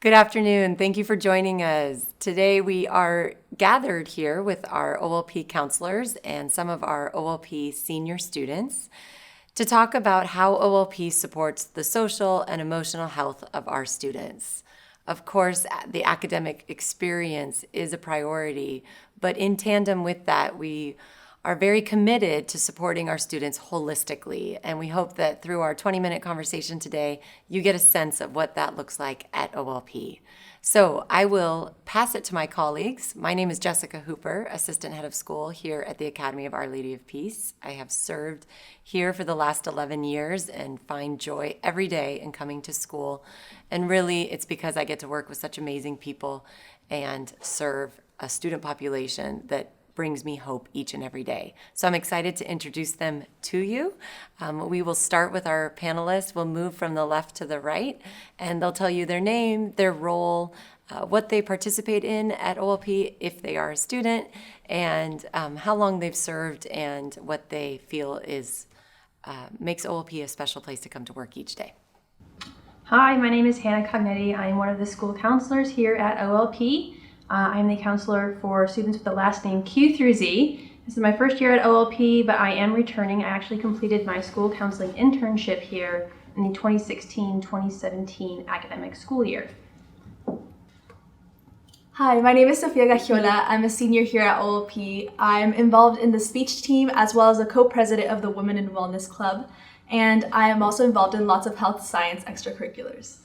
Good afternoon. Thank you for joining us. Today we are gathered here with our OLP counselors and some of our OLP senior students to talk about how OLP supports the social and emotional health of our students. Of course, the academic experience is a priority, but in tandem with that, we are very committed to supporting our students holistically. And we hope that through our 20-minute conversation today, you get a sense of what that looks like at OLP. So I will pass it to my colleagues. My name is Jessica Hooper, Assistant Head of School here at the Academy of Our Lady of Peace. I have served here for the last 11 years and find joy every day in coming to school. And really, it's because I get to work with such amazing people and serve a student population that brings me hope each and every day. So I'm excited to introduce them to you. We will start with our panelists. We'll move from the left to the right, and they'll tell you their name, their role, what they participate in at OLP if they are a student, and how long they've served and what they feel is makes OLP a special place to come to work each day. Hi, my name is Hannah Cognetti. I'm one of the school counselors here at OLP. I'm the counselor for students with the last name Q through Z. This is my first year at OLP, but I am returning. I actually completed my school counseling internship here in the 2016-2017 academic school year. Hi, my name is Sofia Gagiola. I'm a senior here at OLP. I'm involved in the speech team as well as a co-president of the Women in Wellness Club, and I am also involved in lots of health science extracurriculars.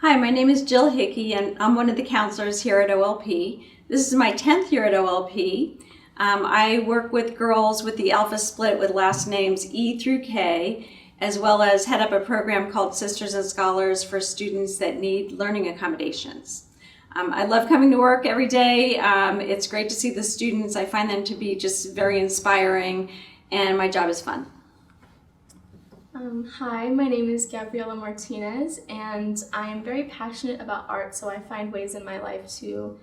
Hi, my name is Jill Hickey, and I'm one of the counselors here at OLP. This is my 10th year at OLP. I work with girls with the alpha split with last names E through K, as well as head up a program called Sisters and Scholars for students that need learning accommodations. I love coming to work every day. It's great to see the students. I find them to be just very inspiring, and my job is fun. Hi, my name is Gabriela Martinez, and I am very passionate about art, so I find ways in my life to,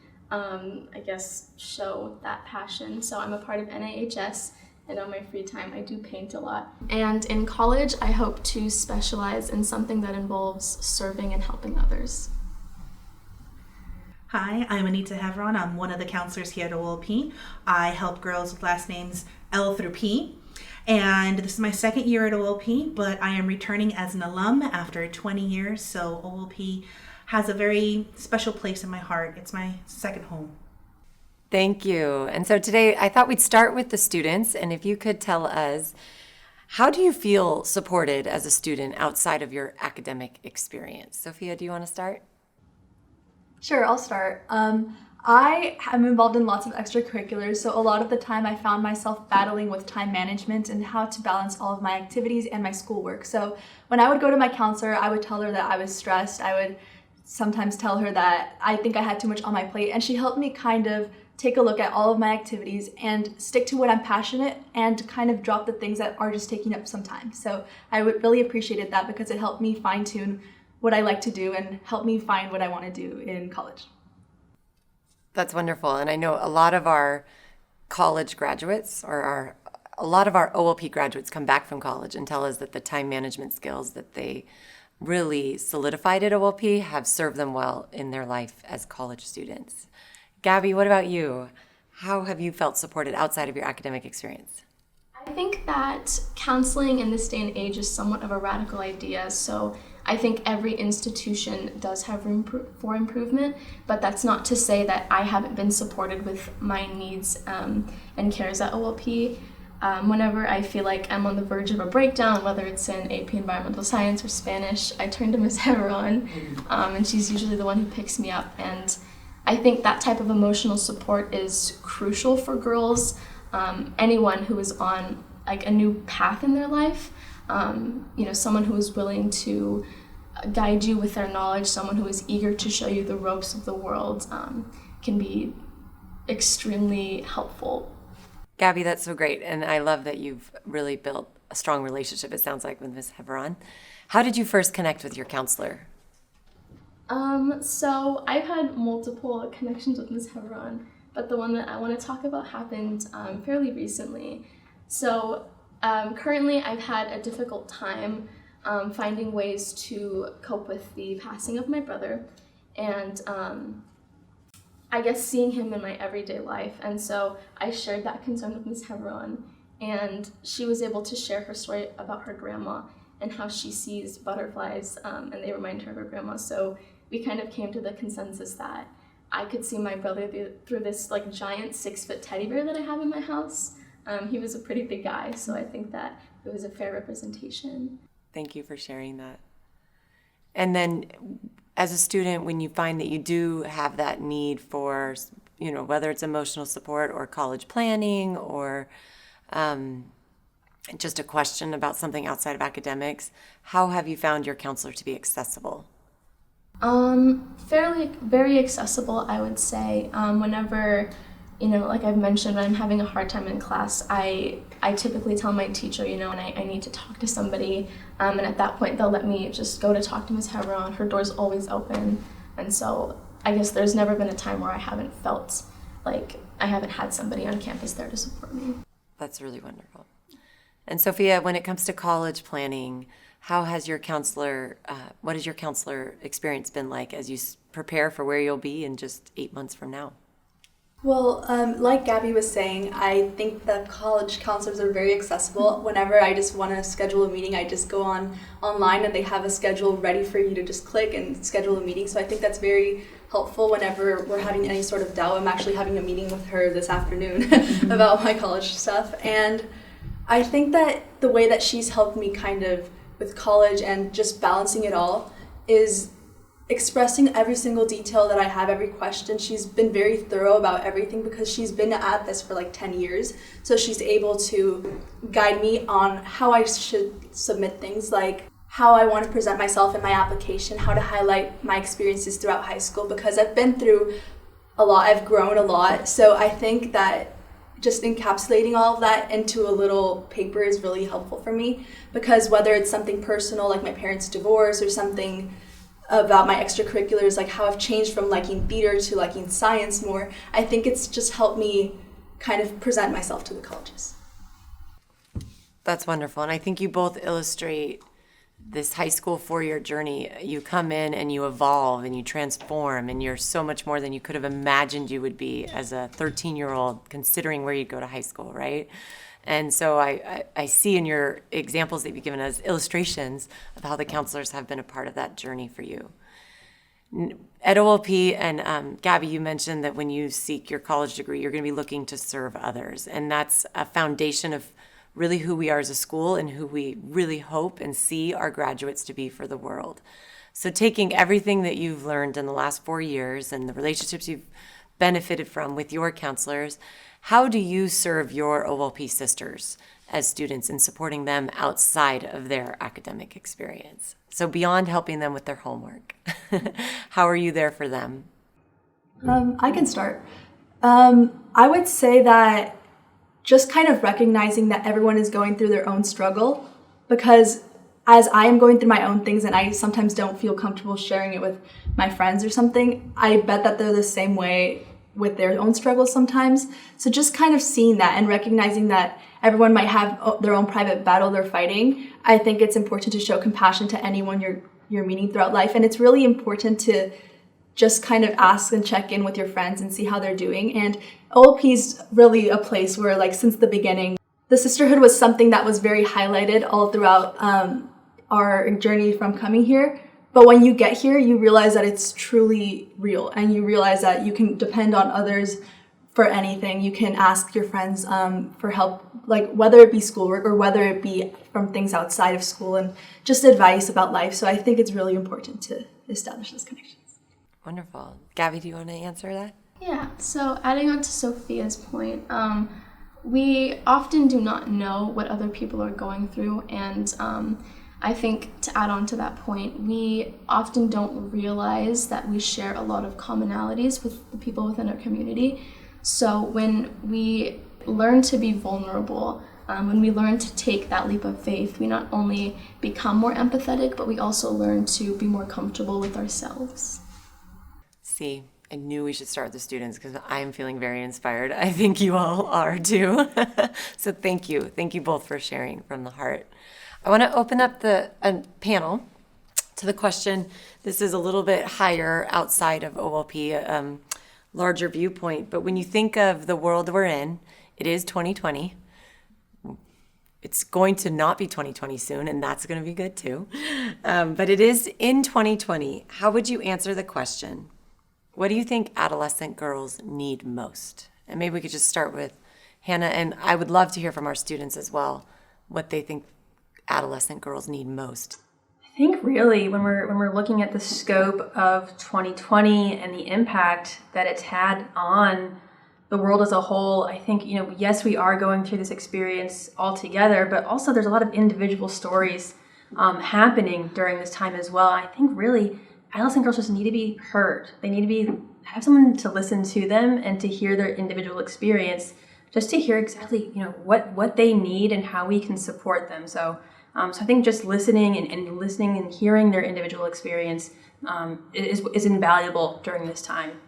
show that passion. So I'm a part of NAHS, and on my free time I do paint a lot. And in college, I hope to specialize in something that involves serving and helping others. Hi, I'm Anita Hevron. I'm one of the counselors here at OLP. I help girls with last names L through P. And this is my second year at OLP, but I am returning as an alum after 20 years, so OLP has a very special place in my heart. It's my second home. Thank you. And so today I thought we'd start with the students, and if you could tell us, how do you feel supported as a student outside of your academic experience? Sophia, do you want to start? Sure, I'll start. I am involved in lots of extracurriculars, so a lot of the time I found myself battling with time management and how to balance all of my activities and my schoolwork. So when I would go to my counselor, I would tell her that I was stressed. I would sometimes tell her that I think I had too much on my plate, and she helped me kind of take a look at all of my activities and stick to what I'm passionate and kind of drop the things that are just taking up some time. So I would really appreciated that because it helped me fine-tune what I like to do and help me find what I want to do in college. That's wonderful. And I know a lot of our college graduates or a lot of our OLP graduates come back from college and tell us that the time management skills that they really solidified at OLP have served them well in their life as college students. Gabby, what about you? How have you felt supported outside of your academic experience? I think that counseling in this day and age is somewhat of a radical idea, so I think every institution does have room for improvement, but that's not to say that I haven't been supported with my needs and cares at OLP. Whenever I feel like I'm on the verge of a breakdown, whether it's in AP Environmental Science or Spanish, I turn to Ms. Heveron, and she's usually the one who picks me up. And I think that type of emotional support is crucial for girls, anyone who is on like a new path in their life. Someone who is willing to guide you with their knowledge, someone who is eager to show you the ropes of the world can be extremely helpful. Gabby, that's so great. And I love that you've really built a strong relationship, it sounds like, with Ms. Heveron. How did you first connect with your counselor? So I've had multiple connections with Ms. Heveron, but the one that I want to talk about happened fairly recently. So currently I've had a difficult time finding ways to cope with the passing of my brother. and I guess seeing him in my everyday life. And so I shared that concern with Ms. Hebron, and she was able to share her story about her grandma and how she sees butterflies, and they remind her of her grandma. So we kind of came to the consensus that I could see my brother through this like giant 6-foot teddy bear that I have in my house. He was a pretty big guy, so I think that it was a fair representation. Thank you for sharing that. And then as a student, when you find that you do have that need for, whether it's emotional support or college planning or just a question about something outside of academics, how have you found your counselor to be accessible? Very accessible, I would say. Whenever, like I've mentioned, when I'm having a hard time in class, I typically tell my teacher, and I need to talk to somebody, and at that point they'll let me just go to talk to Ms. Hebron. Her door's always open, and so I guess there's never been a time where I haven't felt like I haven't had somebody on campus there to support me. That's really wonderful. And Sophia, when it comes to college planning, how has your counselor, what has your counselor experience been like as you prepare for where you'll be in just 8 months from now? Well, like Gabby was saying, I think that college counselors are very accessible. Whenever I just want to schedule a meeting, I just go online and they have a schedule ready for you to just click and schedule a meeting. So I think that's very helpful whenever we're having any sort of doubt. I'm actually having a meeting with her this afternoon about my college stuff. And I think that the way that she's helped me kind of with college and just balancing it all is expressing every single detail that I have, every question. She's been very thorough about everything because she's been at this for like 10 years. So she's able to guide me on how I should submit things, like how I want to present myself in my application, how to highlight my experiences throughout high school, because I've been through a lot, I've grown a lot. So I think that just encapsulating all of that into a little paper is really helpful for me, because whether it's something personal like my parents' divorce or something about my extracurriculars, like how I've changed from liking theater to liking science more, I think it's just helped me kind of present myself to the colleges. That's wonderful. And I think you both illustrate this high school 4-year journey. You come in and you evolve and you transform, and you're so much more than you could have imagined you would be as a 13-year-old, considering where you go to high school, right? And so I see in your examples that you've given us illustrations of how the counselors have been a part of that journey for you. At OLP, and Gabby, you mentioned that when you seek your college degree, you're going to be looking to serve others. And that's a foundation of really who we are as a school and who we really hope and see our graduates to be for the world. So taking everything that you've learned in the last 4 years and the relationships you've benefited from with your counselors, how do you serve your OLP sisters as students in supporting them outside of their academic experience? So beyond helping them with their homework, how are you there for them? I can start. I would say that just kind of recognizing that everyone is going through their own struggle, because as I am going through my own things and I sometimes don't feel comfortable sharing it with my friends or something, I bet that they're the same way with their own struggles sometimes. So just kind of seeing that and recognizing that everyone might have their own private battle they're fighting, I think it's important to show compassion to anyone you're meeting throughout life. And it's really important to just kind of ask and check in with your friends and see how they're doing. And OLP is really a place where, like, since the beginning, the sisterhood was something that was very highlighted all throughout our journey from coming here. But when you get here, you realize that it's truly real, and you realize that you can depend on others for anything. You can ask your friends for help, like whether it be schoolwork or whether it be from things outside of school, and just advice about life. So I think it's really important to establish those connections. Wonderful. Gabby, do you want to answer that? Yeah, so adding on to Sophia's point, we often do not know what other people are going through, and I think to add on to that point, we often don't realize that we share a lot of commonalities with the people within our community. So when we learn to be vulnerable, when we learn to take that leap of faith, we not only become more empathetic, but we also learn to be more comfortable with ourselves. See, I knew we should start with the students because I am feeling very inspired. I think you all are too. So thank you. Thank you both for sharing from the heart. I want to open up the panel to the question. This is a little bit higher outside of OLP, larger viewpoint. But when you think of the world we're in, it is 2020. It's going to not be 2020 soon, and that's going to be good too. But it is in 2020. How would you answer the question? What do you think adolescent girls need most? And maybe we could just start with Hannah, and I would love to hear from our students as well, what they think adolescent girls need most. I think really when we're looking at the scope of 2020 and the impact that it's had on the world as a whole, I think, yes, we are going through this experience all together, but also there's a lot of individual stories happening during this time as well. I think really adolescent girls just need to be heard. They need to have someone to listen to them and to hear their individual experience, just to hear exactly what they need and how we can support them. So I think just listening and listening and hearing their individual experience is invaluable during this time.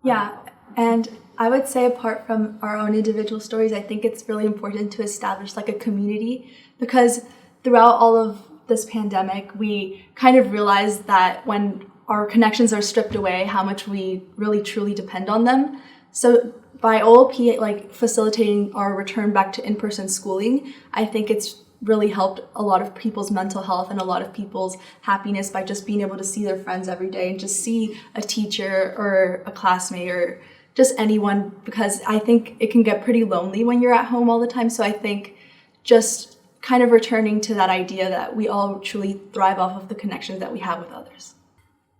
Yeah, and I would say apart from our own individual stories, I think it's really important to establish like a community, because throughout all of this pandemic, we kind of realized that when our connections are stripped away, how much we really truly depend on them. So by OLP like facilitating our return back to in-person schooling, I think it's really helped a lot of people's mental health and a lot of people's happiness by just being able to see their friends every day and just see a teacher or a classmate or just anyone, because I think it can get pretty lonely when you're at home all the time. So I think just kind of returning to that idea that we all truly thrive off of the connections that we have with others.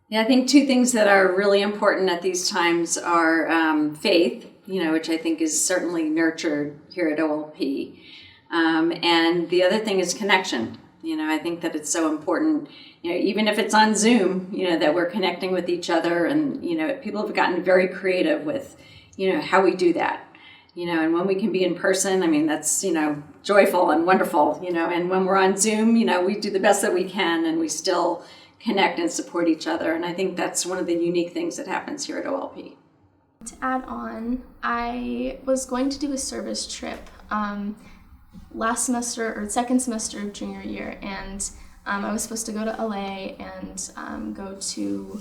Yeah, I think two things that are really important at these times are faith, which I think is certainly nurtured here at OLP. And the other thing is connection. I think that it's so important, even if it's on Zoom, that we're connecting with each other, and, people have gotten very creative with, how we do that, and when we can be in person, I mean, that's, joyful and wonderful, and when we're on Zoom, we do the best that we can and we still connect and support each other. And I think that's one of the unique things that happens here at OLP. To add on, I was going to do a service trip last semester or second semester of junior year, and I was supposed to go to LA and go to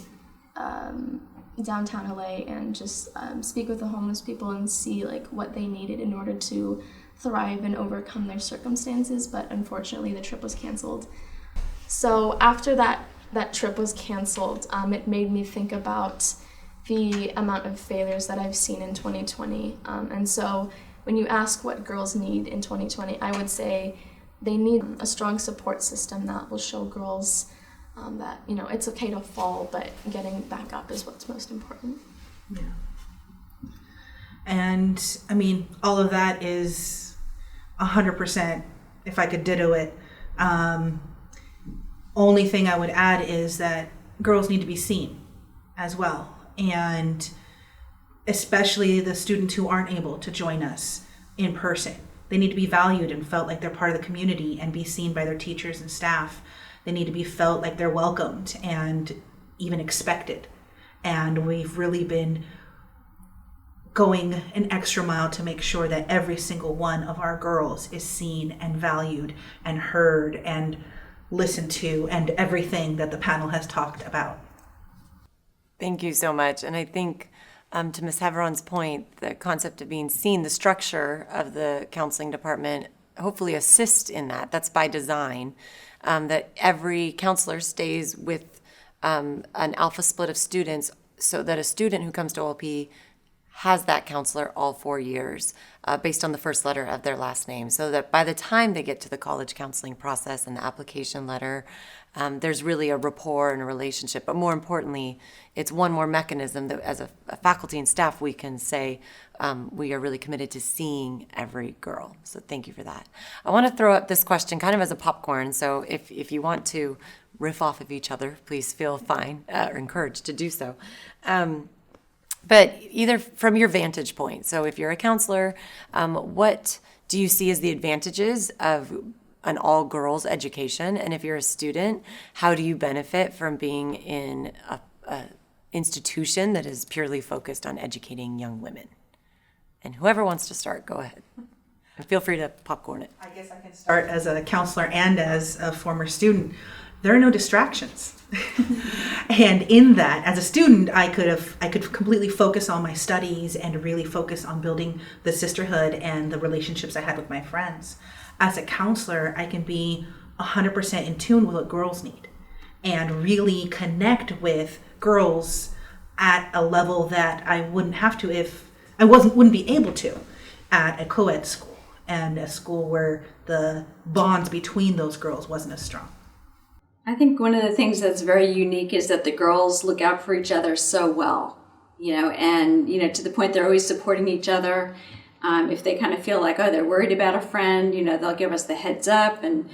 downtown LA and just speak with the homeless people and see like what they needed in order to thrive and overcome their circumstances. But unfortunately, the trip was canceled. So after that trip was canceled, it made me think about the amount of failures that I've seen in 2020. And so when you ask what girls need in 2020, I would say they need a strong support system that will show girls that, it's okay to fall, but getting back up is what's most important. Yeah. And I mean, all of that is 100%, if I could ditto it. Only thing I would add is that girls need to be seen as well. And especially the students who aren't able to join us in person. They need to be valued and felt like they're part of the community and be seen by their teachers and staff. They need to be felt like they're welcomed and even expected. And we've really been going an extra mile to make sure that every single one of our girls is seen and valued and heard and listened to, and everything that the panel has talked about. Thank you so much. And I think to Ms. Heveron's point, the concept of being seen, the structure of the counseling department hopefully assists in that. That's by design, that every counselor stays with an alpha split of students so that a student who comes to OLP has that counselor all 4 years based on the first letter of their last name, so that by the time they get to the college counseling process and the application letter, there's really a rapport and a relationship. But more importantly, it's one more mechanism that as a faculty and staff, we can say we are really committed to seeing every girl. So thank you for that. I want to throw up this question kind of as a popcorn. So if you want to riff off of each other, please feel fine or encouraged to do so. But either from your vantage point, so if you're a counselor, what do you see as the advantages of an all-girls education? And if you're a student, how do you benefit from being in a institution that is purely focused on educating young women? And whoever wants to start, go ahead. And feel free to popcorn it. I guess I can start as a counselor and as a former student. there are no distractions. And in that, as a student, I could completely focus on my studies and really focus on building the sisterhood and the relationships I had with my friends. As a counselor, I can be 100% in tune with what girls need and really connect with girls at a level that I wouldn't have to if I wouldn't be able to at a co-ed school, and a school where the bonds between those girls wasn't as strong. I think one of the things that's very unique is that the girls look out for each other so well, and, to the point they're always supporting each other. If they kind of feel like, they're worried about a friend, they'll give us the heads up. And,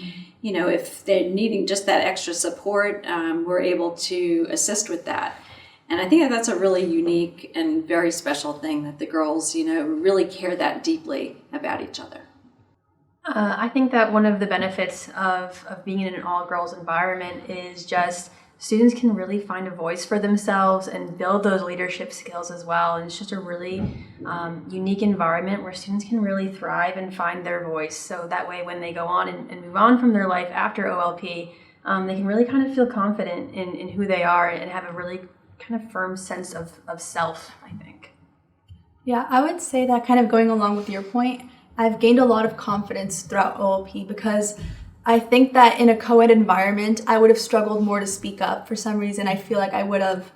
if they're needing just that extra support, we're able to assist with that. And I think that that's a really unique and very special thing, that the girls, really care that deeply about each other. I think that one of the benefits of being in an all-girls environment is just students can really find a voice for themselves and build those leadership skills as well. And it's just a really unique environment where students can really thrive and find their voice. So that way, when they go on and move on from their life after OLP, they can really kind of feel confident in who they are and have a really kind of firm sense of self, I think. Yeah, I would say that, kind of going along with your point, I've gained a lot of confidence throughout OLP because I think that in a co-ed environment, I would have struggled more to speak up. For some reason, I feel like I would have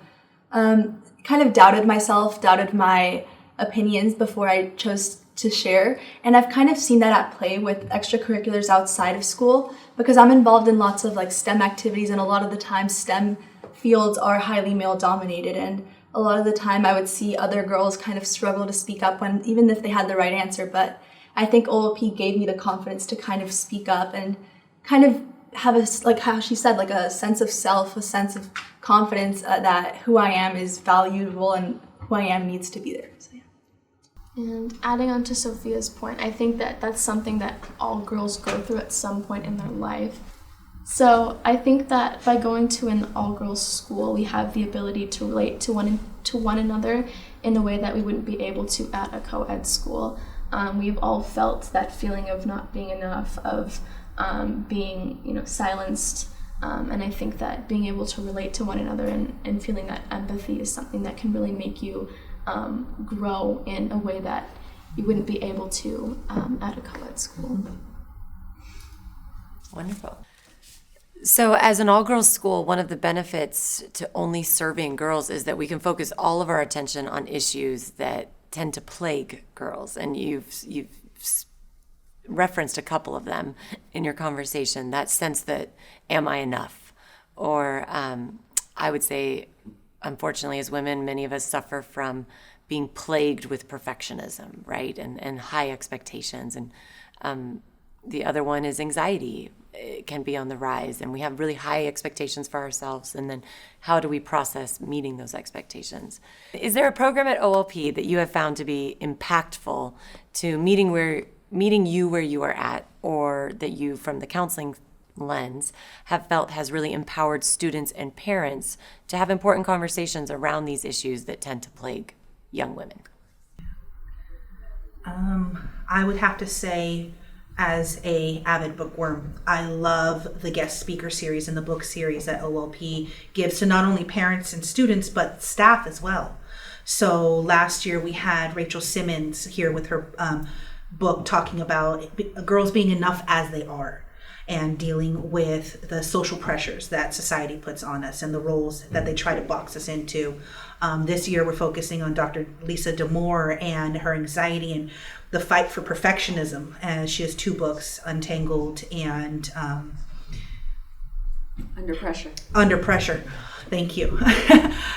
kind of doubted myself, doubted my opinions before I chose to share. And I've kind of seen that at play with extracurriculars outside of school, because I'm involved in lots of STEM activities, and a lot of the time STEM fields are highly male dominated. And a lot of the time I would see other girls kind of struggle to speak up even if they had the right answer. But I think OLP gave me the confidence to kind of speak up and kind of have how she said, a sense of self, a sense of confidence that who I am is valuable and who I am needs to be there. So, yeah. And adding on to Sophia's point, I think that that's something that all girls go through at some point in their life. So I think that by going to an all-girls school, we have the ability to relate to one another in a way that we wouldn't be able to at a co-ed school. We've all felt that feeling of not being enough, of being, silenced. And I think that being able to relate to one another and feeling that empathy is something that can really make you grow in a way that you wouldn't be able to at a co-ed school. Wonderful. So as an all-girls school, one of the benefits to only serving girls is that we can focus all of our attention on issues that tend to plague girls. And you've referenced a couple of them in your conversation, that sense that, am I enough? Or I would say, unfortunately, as women, many of us suffer from being plagued with perfectionism, right? And high expectations. And the other one is anxiety. It can be on the rise, and we have really high expectations for ourselves. And then how do we process meeting those expectations? Is there a program at OLP that you have found to be impactful to meeting you where you are at, or that you, from the counseling lens, have felt has really empowered students and parents to have important conversations around these issues that tend to plague young women? I would have to say, as a avid bookworm, I love the guest speaker series and the book series that OLP gives to not only parents and students, but staff as well. So last year we had Rachel Simmons here with her book talking about girls being enough as they are, and dealing with the social pressures that society puts on us and the roles that they try to box us into. This year we're focusing on Dr. Lisa D'Amour and her anxiety and the fight for perfectionism. And she has 2 books, Untangled and Under Pressure. Under Pressure. Thank you.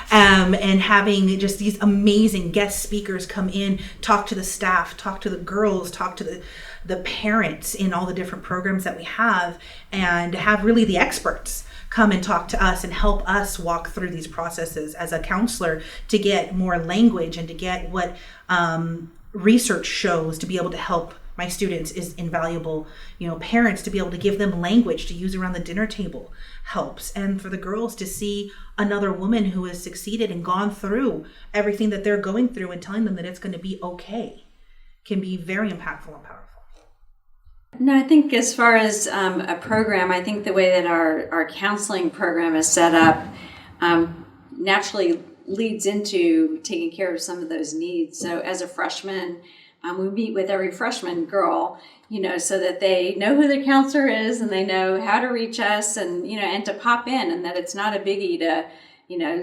And having just these amazing guest speakers come in, talk to the staff, talk to the girls, talk to the parents in all the different programs that we have, and have really the experts come and talk to us and help us walk through these processes as a counselor to get more language and to get what research shows to be able to help my students is invaluable. Parents to be able to give them language to use around the dinner table helps. And for the girls to see another woman who has succeeded and gone through everything that they're going through and telling them that it's going to be okay can be very impactful and powerful. No, I think as far as a program, I think the way that our counseling program is set up naturally leads into taking care of some of those needs. So as a freshman, we meet with every freshman girl, so that they know who their counselor is and they know how to reach us and, and to pop in, and that it's not a biggie to,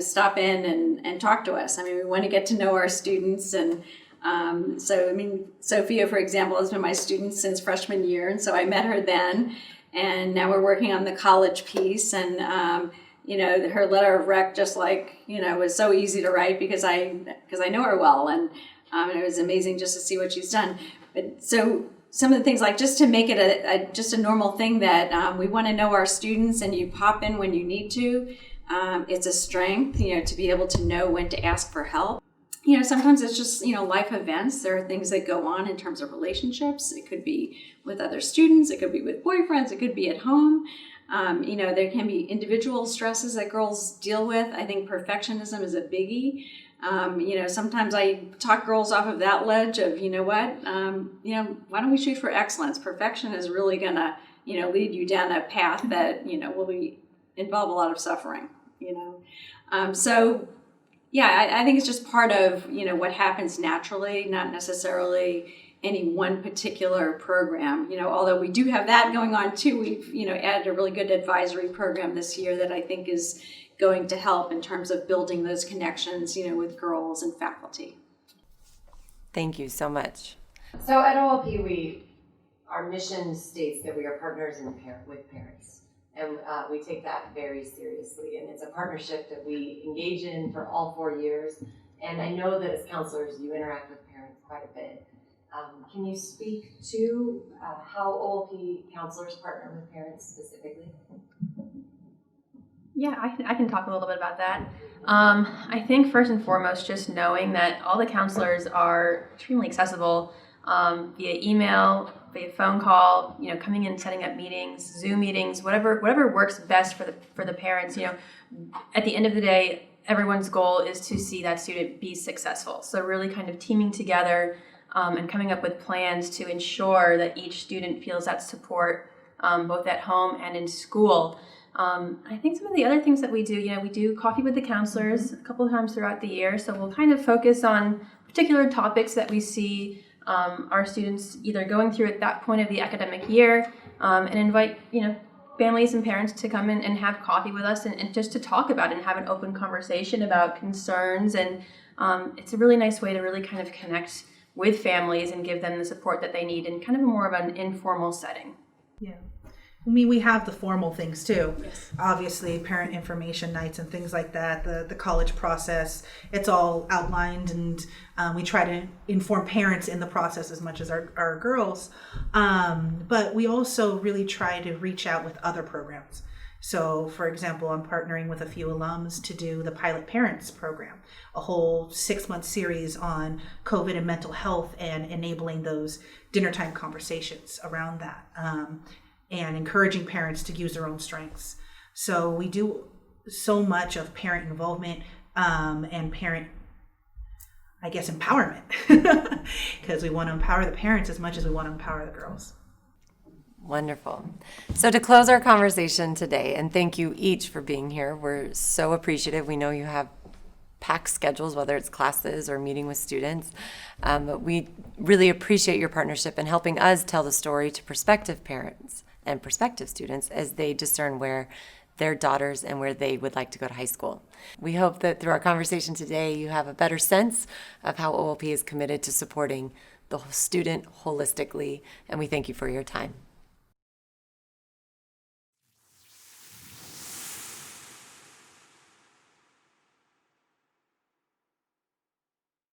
stop in and talk to us. I mean, we want to get to know our students. And Sophia, for example, has been my student since freshman year. And so I met her then, and now we're working on the college piece. And, her letter of rec just was so easy to write because I know her well. And it was amazing just to see what she's done. But so some of the things, like just to make it just a normal thing that we want to know our students, and you pop in when you need to. It's a strength, to be able to know when to ask for help. Sometimes it's just, life events. There are things that go on in terms of relationships. It could be with other students. It could be with boyfriends. It could be at home. There can be individual stresses that girls deal with. I think perfectionism is a biggie. Sometimes I talk girls off of that ledge of, why don't we shoot for excellence? Perfection is really going to, lead you down a path that, will involve a lot of suffering, I think it's just part of, what happens naturally, not necessarily any one particular program, although we do have that going on too. We've, added a really good advisory program this year that I think is going to help in terms of building those connections, with girls and faculty. Thank you so much. So at OLP, our mission states that we are partners with parents. And we take that very seriously. And it's a partnership that we engage in for all 4 years. And I know that as counselors, you interact with parents quite a bit. Can you speak to how OLP counselors partner with parents specifically? Yeah, I can talk a little bit about that. I think first and foremost, just knowing that all the counselors are extremely accessible via email, via phone call, coming in, setting up meetings, Zoom meetings, whatever works best for the parents. At the end of the day, everyone's goal is to see that student be successful. So really kind of teaming together and coming up with plans to ensure that each student feels that support both at home and in school. I think some of the other things that we do, we do coffee with the counselors a couple of times throughout the year. So we'll kind of focus on particular topics that we see our students either going through at that point of the academic year, and invite, families and parents to come in and have coffee with us and just to talk about it and have an open conversation about concerns. And it's a really nice way to really kind of connect with families and give them the support that they need in kind of more of an informal setting. Yeah. I mean, we have the formal things too. Yes. Obviously, parent information nights and things like that, the college process, it's all outlined, and we try to inform parents in the process as much as our girls. But we also really try to reach out with other programs. So, for example, I'm partnering with a few alums to do the Pilot Parents program, a whole 6-month series on COVID and mental health and enabling those dinner time conversations around that. And encouraging parents to use their own strengths. So we do so much of parent involvement and parent, empowerment, because we want to empower the parents as much as we want to empower the girls. Wonderful. So to close our conversation today, and thank you each for being here. We're so appreciative. We know you have packed schedules, whether it's classes or meeting with students. But we really appreciate your partnership in helping us tell the story to prospective parents and prospective students as they discern where their daughters and where they would like to go to high school. We hope that through our conversation today, you have a better sense of how OLP is committed to supporting the student holistically, and we thank you for your time.